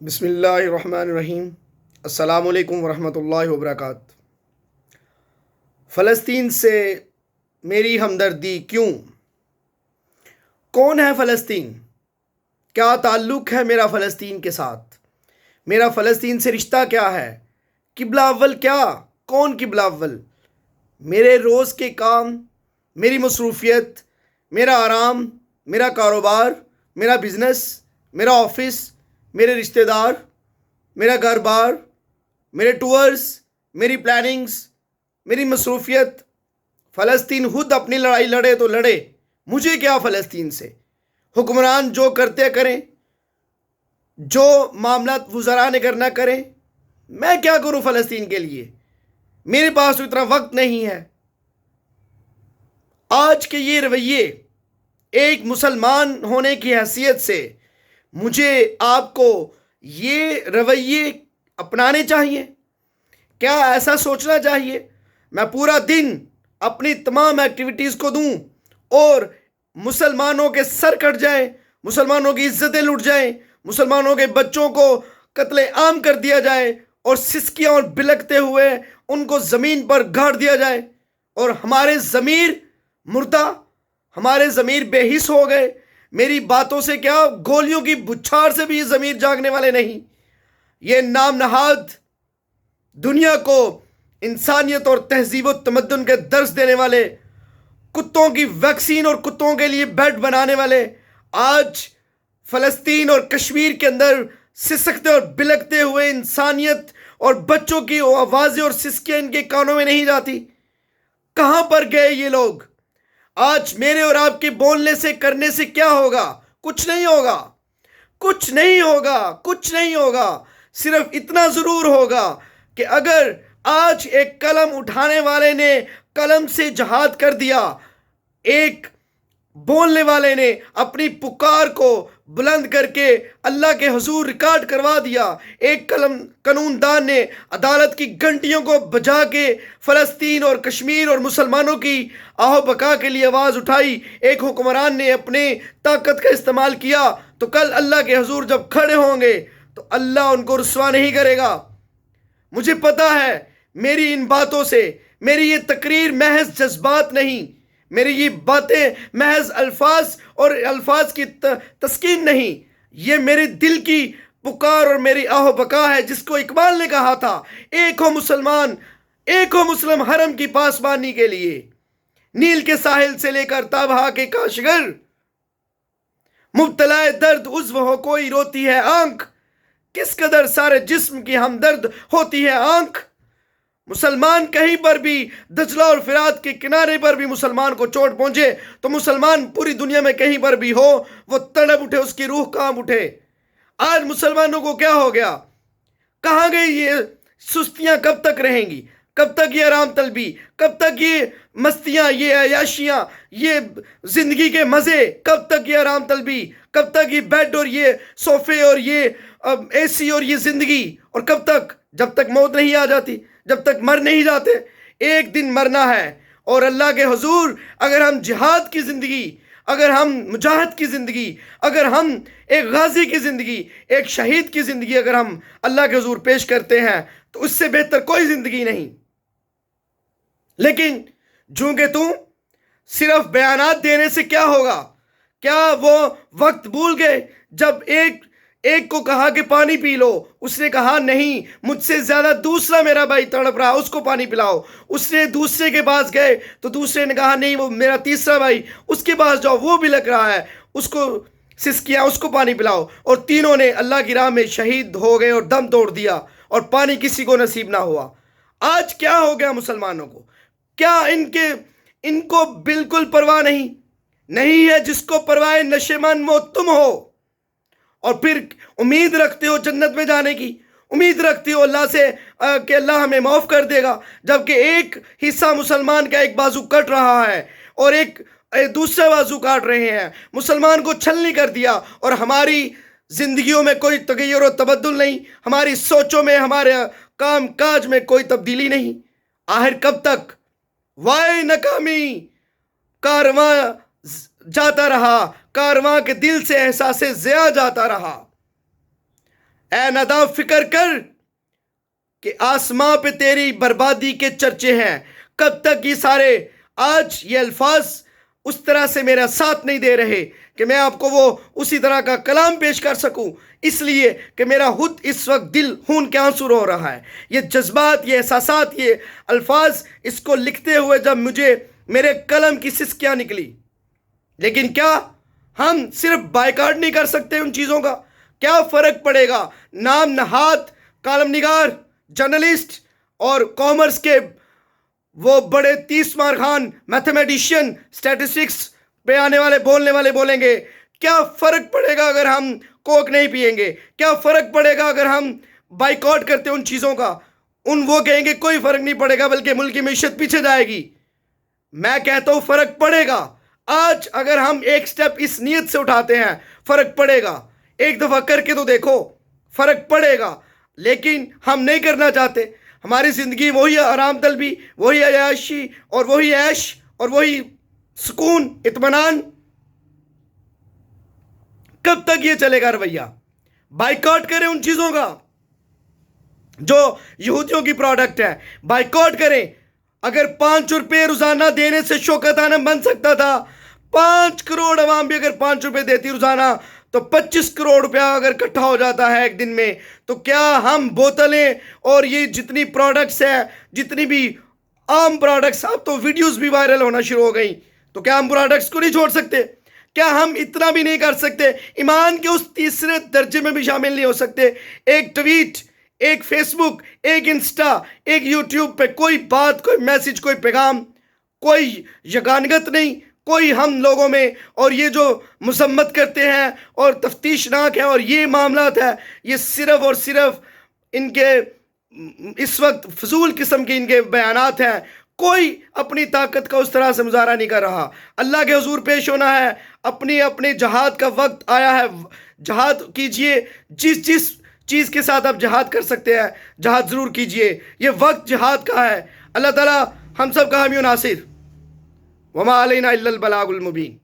بسم اللہ الرحمن الرحیم۔ السلام علیکم ورحمۃ اللہ وبرکاتہ۔ فلسطین سے میری ہمدردی کیوں؟ کون ہے فلسطین؟ کیا تعلق ہے میرا فلسطین کے ساتھ؟ میرا فلسطین سے رشتہ کیا ہے؟ قبلہ اول کیا؟ کون قبلہ اول؟ میرے روز کے کام، میری مصروفیت، میرا آرام، میرا کاروبار، میرا بزنس، میرا آفس، میرے رشتہ دار، میرا گھر بار، میرے ٹورز، میری پلاننگز، میری مصروفیت۔ فلسطین خود اپنی لڑائی لڑے تو لڑے، مجھے کیا فلسطین سے؟ حکمران جو کرتے کریں، جو معاملات وزراء نے کرنا کریں، میں کیا کروں فلسطین کے لیے؟ میرے پاس تو اتنا وقت نہیں ہے۔ آج کے یہ رویے ایک مسلمان ہونے کی حیثیت سے مجھے آپ کو یہ رویے اپنانے چاہیے؟ کیا ایسا سوچنا چاہیے میں پورا دن اپنی تمام ایکٹیویٹیز کو دوں اور مسلمانوں کے سر کٹ جائیں، مسلمانوں کی عزتیں لٹ جائیں، مسلمانوں کے بچوں کو قتل عام کر دیا جائے اور سسکیاں اور بلکتے ہوئے ان کو زمین پر گاڑ دیا جائے، اور ہمارے ضمیر مردہ، ہمارے ضمیر بے حس ہو گئے؟ میری باتوں سے کیا، گولیوں کی بچھار سے بھی یہ ضمیر جاگنے والے نہیں؟ یہ نام نہاد دنیا کو انسانیت اور تہذیب و تمدن کے درس دینے والے، کتوں کی ویکسین اور کتوں کے لیے بیڈ بنانے والے، آج فلسطین اور کشمیر کے اندر سسکتے اور بلکتے ہوئے انسانیت اور بچوں کی آوازیں اور سسکیاں ان کے کانوں میں نہیں جاتی؟ کہاں پر گئے یہ لوگ؟ آج میرے اور آپ کے بولنے سے، کرنے سے کیا ہوگا؟ کچھ نہیں ہوگا، کچھ نہیں ہوگا، کچھ نہیں ہوگا۔ صرف اتنا ضرور ہوگا کہ اگر آج ایک قلم اٹھانے والے نے قلم سے جہاد کر دیا، ایک بولنے والے نے اپنی پکار کو بلند کر کے اللہ کے حضور ریکارڈ کروا دیا، ایک قانون دان نے عدالت کی گھنٹیوں کو بجا کے فلسطین اور کشمیر اور مسلمانوں کی آہ بکا کے لیے آواز اٹھائی، ایک حکمران نے اپنے طاقت کا استعمال کیا، تو کل اللہ کے حضور جب کھڑے ہوں گے تو اللہ ان کو رسوا نہیں کرے گا۔ مجھے پتا ہے میری ان باتوں سے، میری یہ تقریر محض جذبات نہیں، میری یہ باتیں محض الفاظ اور الفاظ کی تسکین نہیں، یہ میرے دل کی پکار اور میری آہ و بکا ہے، جس کو اقبال نے کہا تھا، ایک ہو مسلمان، ایک ہو مسلم حرم کی پاسبانی کے لیے، نیل کے ساحل سے لے کر تابہا کے کاشگر، مبتلا درد عضو ہو کوئی روتی ہے آنکھ، کس قدر سارے جسم کی ہمدرد ہوتی ہے آنکھ۔ مسلمان کہیں پر بھی، دجلہ اور فرات کے کنارے پر بھی مسلمان کو چوٹ پہنچے تو مسلمان پوری دنیا میں کہیں پر بھی ہو، وہ تڑپ اٹھے، اس کی روح کانپ اٹھے۔ آج مسلمانوں کو کیا ہو گیا؟ کہاں گئی یہ سستیاں؟ کب تک رہیں گی؟ کب تک یہ آرام طلبی؟ کب تک یہ مستیاں، یہ عیاشیاں، یہ زندگی کے مزے؟ کب تک یہ آرام طلبی؟ کب تک یہ بیڈ اور یہ صوفے اور یہ اے سی اور یہ زندگی؟ اور کب تک؟ جب تک موت نہیں آ جاتی، جب تک مر نہیں جاتے۔ ایک دن مرنا ہے، اور اللہ کے حضور اگر ہم جہاد کی زندگی، اگر ہم مجاہد کی زندگی، اگر ہم ایک غازی کی زندگی، ایک شہید کی زندگی اگر ہم اللہ کے حضور پیش کرتے ہیں تو اس سے بہتر کوئی زندگی نہیں۔ لیکن چونکہ تم صرف بیانات دینے سے کیا ہوگا؟ کیا وہ وقت بھول گئے جب ایک کو کہا کہ پانی پی لو، اس نے کہا نہیں، مجھ سے زیادہ دوسرا میرا بھائی تڑپ رہا، اس کو پانی پلاؤ۔ اس نے دوسرے کے پاس گئے تو دوسرے نے کہا نہیں، وہ میرا تیسرا بھائی، اس کے پاس جاؤ، وہ بھی لگ رہا ہے، اس کو سسکیاں، اس کو پانی پلاؤ۔ اور تینوں نے اللہ کی راہ میں شہید ہو گئے اور دم توڑ دیا، اور پانی کسی کو نصیب نہ ہوا۔ آج کیا ہو گیا مسلمانوں کو؟ کیا ان کو بالکل پرواہ نہیں ہے؟ جس کو پرواہ نشیمن وہ تم ہو، اور پھر امید رکھتے ہو جنت میں جانے کی، امید رکھتے ہو اللہ سے کہ اللہ ہمیں معاف کر دے گا، جبکہ ایک حصہ مسلمان کا ایک بازو کٹ رہا ہے اور ایک دوسرا بازو کاٹ رہے ہیں، مسلمان کو چھلنی کر دیا، اور ہماری زندگیوں میں کوئی تغیر و تبدل نہیں، ہماری سوچوں میں، ہمارے کام کاج میں کوئی تبدیلی نہیں۔ آخر کب تک؟ وائے ناکامی، کارواں جاتا رہا، کارواں کے دل سے احساس ضیاء جاتا رہا۔ اے ناداب فکر کر کہ آسماں پہ تیری بربادی کے چرچے ہیں. کب تک یہ سارے آج یہ الفاظ اس طرح سے میرا ساتھ نہیں دے رہے کہ میں آپ کو وہ اسی طرح کا کلام پیش کر سکوں، اس لیے کہ میرا خود اس وقت دل خون کے آنسو رو رہا ہے. یہ جذبات، یہ احساسات، یہ الفاظ اس کو لکھتے ہوئے جب مجھے میرے قلم کی سسکیاں نکلی. لیکن کیا ہم صرف بائیکاٹ نہیں کر سکتے ان چیزوں کا؟ کیا فرق پڑے گا نام نہاد کالم نگار، جرنلسٹ اور کامرس کے وہ بڑے 30 مار خان میتھمیٹیشین، اسٹیٹسٹکس پہ آنے والے بولنے والے بولیں گے کیا فرق پڑے گا اگر ہم کوک نہیں پئیں گے؟ کیا فرق پڑے گا اگر ہم بائیکاٹ کرتے ان چیزوں کا؟ وہ کہیں گے کوئی فرق نہیں پڑے گا بلکہ ملک کی معیشت پیچھے جائے گی. میں کہتا ہوں فرق پڑے گا. آج اگر ہم ایک سٹیپ اس نیت سے اٹھاتے ہیں فرق پڑے گا. ایک دفعہ کر کے تو دیکھو، فرق پڑے گا. لیکن ہم نہیں کرنا چاہتے. ہماری زندگی وہی آرام طلبی، وہی عیاشی اور وہی عیش اور وہی سکون، اطمینان. کب تک یہ چلے گا رویہ؟ بائیکاٹ کریں ان چیزوں کا جو یہودیوں کی پروڈکٹ ہے. بائیکاٹ کریں. اگر 5 روپے روزانہ دینے سے شوکت آنم بن سکتا تھا، 5 کروڑ عوام بھی اگر 5 روپے دیتی روزانہ تو 25 کروڑ روپیہ اگر اکٹھا ہو جاتا ہے ایک دن میں، تو کیا ہم بوتلیں اور یہ جتنی پروڈکٹس ہیں، جتنی بھی عام پروڈکٹس، اب تو ویڈیوز بھی وائرل ہونا شروع ہو گئی، تو کیا ہم پروڈکٹس کو نہیں چھوڑ سکتے؟ کیا ہم اتنا بھی نہیں کر سکتے؟ ایمان کے اس تیسرے درجے میں بھی شامل نہیں ہو سکتے؟ ایک ٹویٹ، ایک فیس بک، ایک انسٹا، ایک یوٹیوب پہ کوئی بات، کوئی میسج، کوئی پیغام، کوئی یگانگت نہیں، کوئی ہم لوگوں میں. اور یہ جو مذمت کرتے ہیں اور تفتیشناک ہے اور یہ معاملات ہے، یہ صرف اور صرف ان کے اس وقت فضول قسم کے ان کے بیانات ہیں. کوئی اپنی طاقت کا اس طرح سے مظاہرہ نہیں کر رہا. اللہ کے حضور پیش ہونا ہے. اپنے جہاد کا وقت آیا ہے. جہاد کیجئے. جس چیز کے ساتھ آپ جہاد کر سکتے ہیں جہاد ضرور کیجئے. یہ وقت جہاد کا ہے. اللہ تعالی ہم سب کا حامی و ناصر. وما علینا الا البلاغ المبین.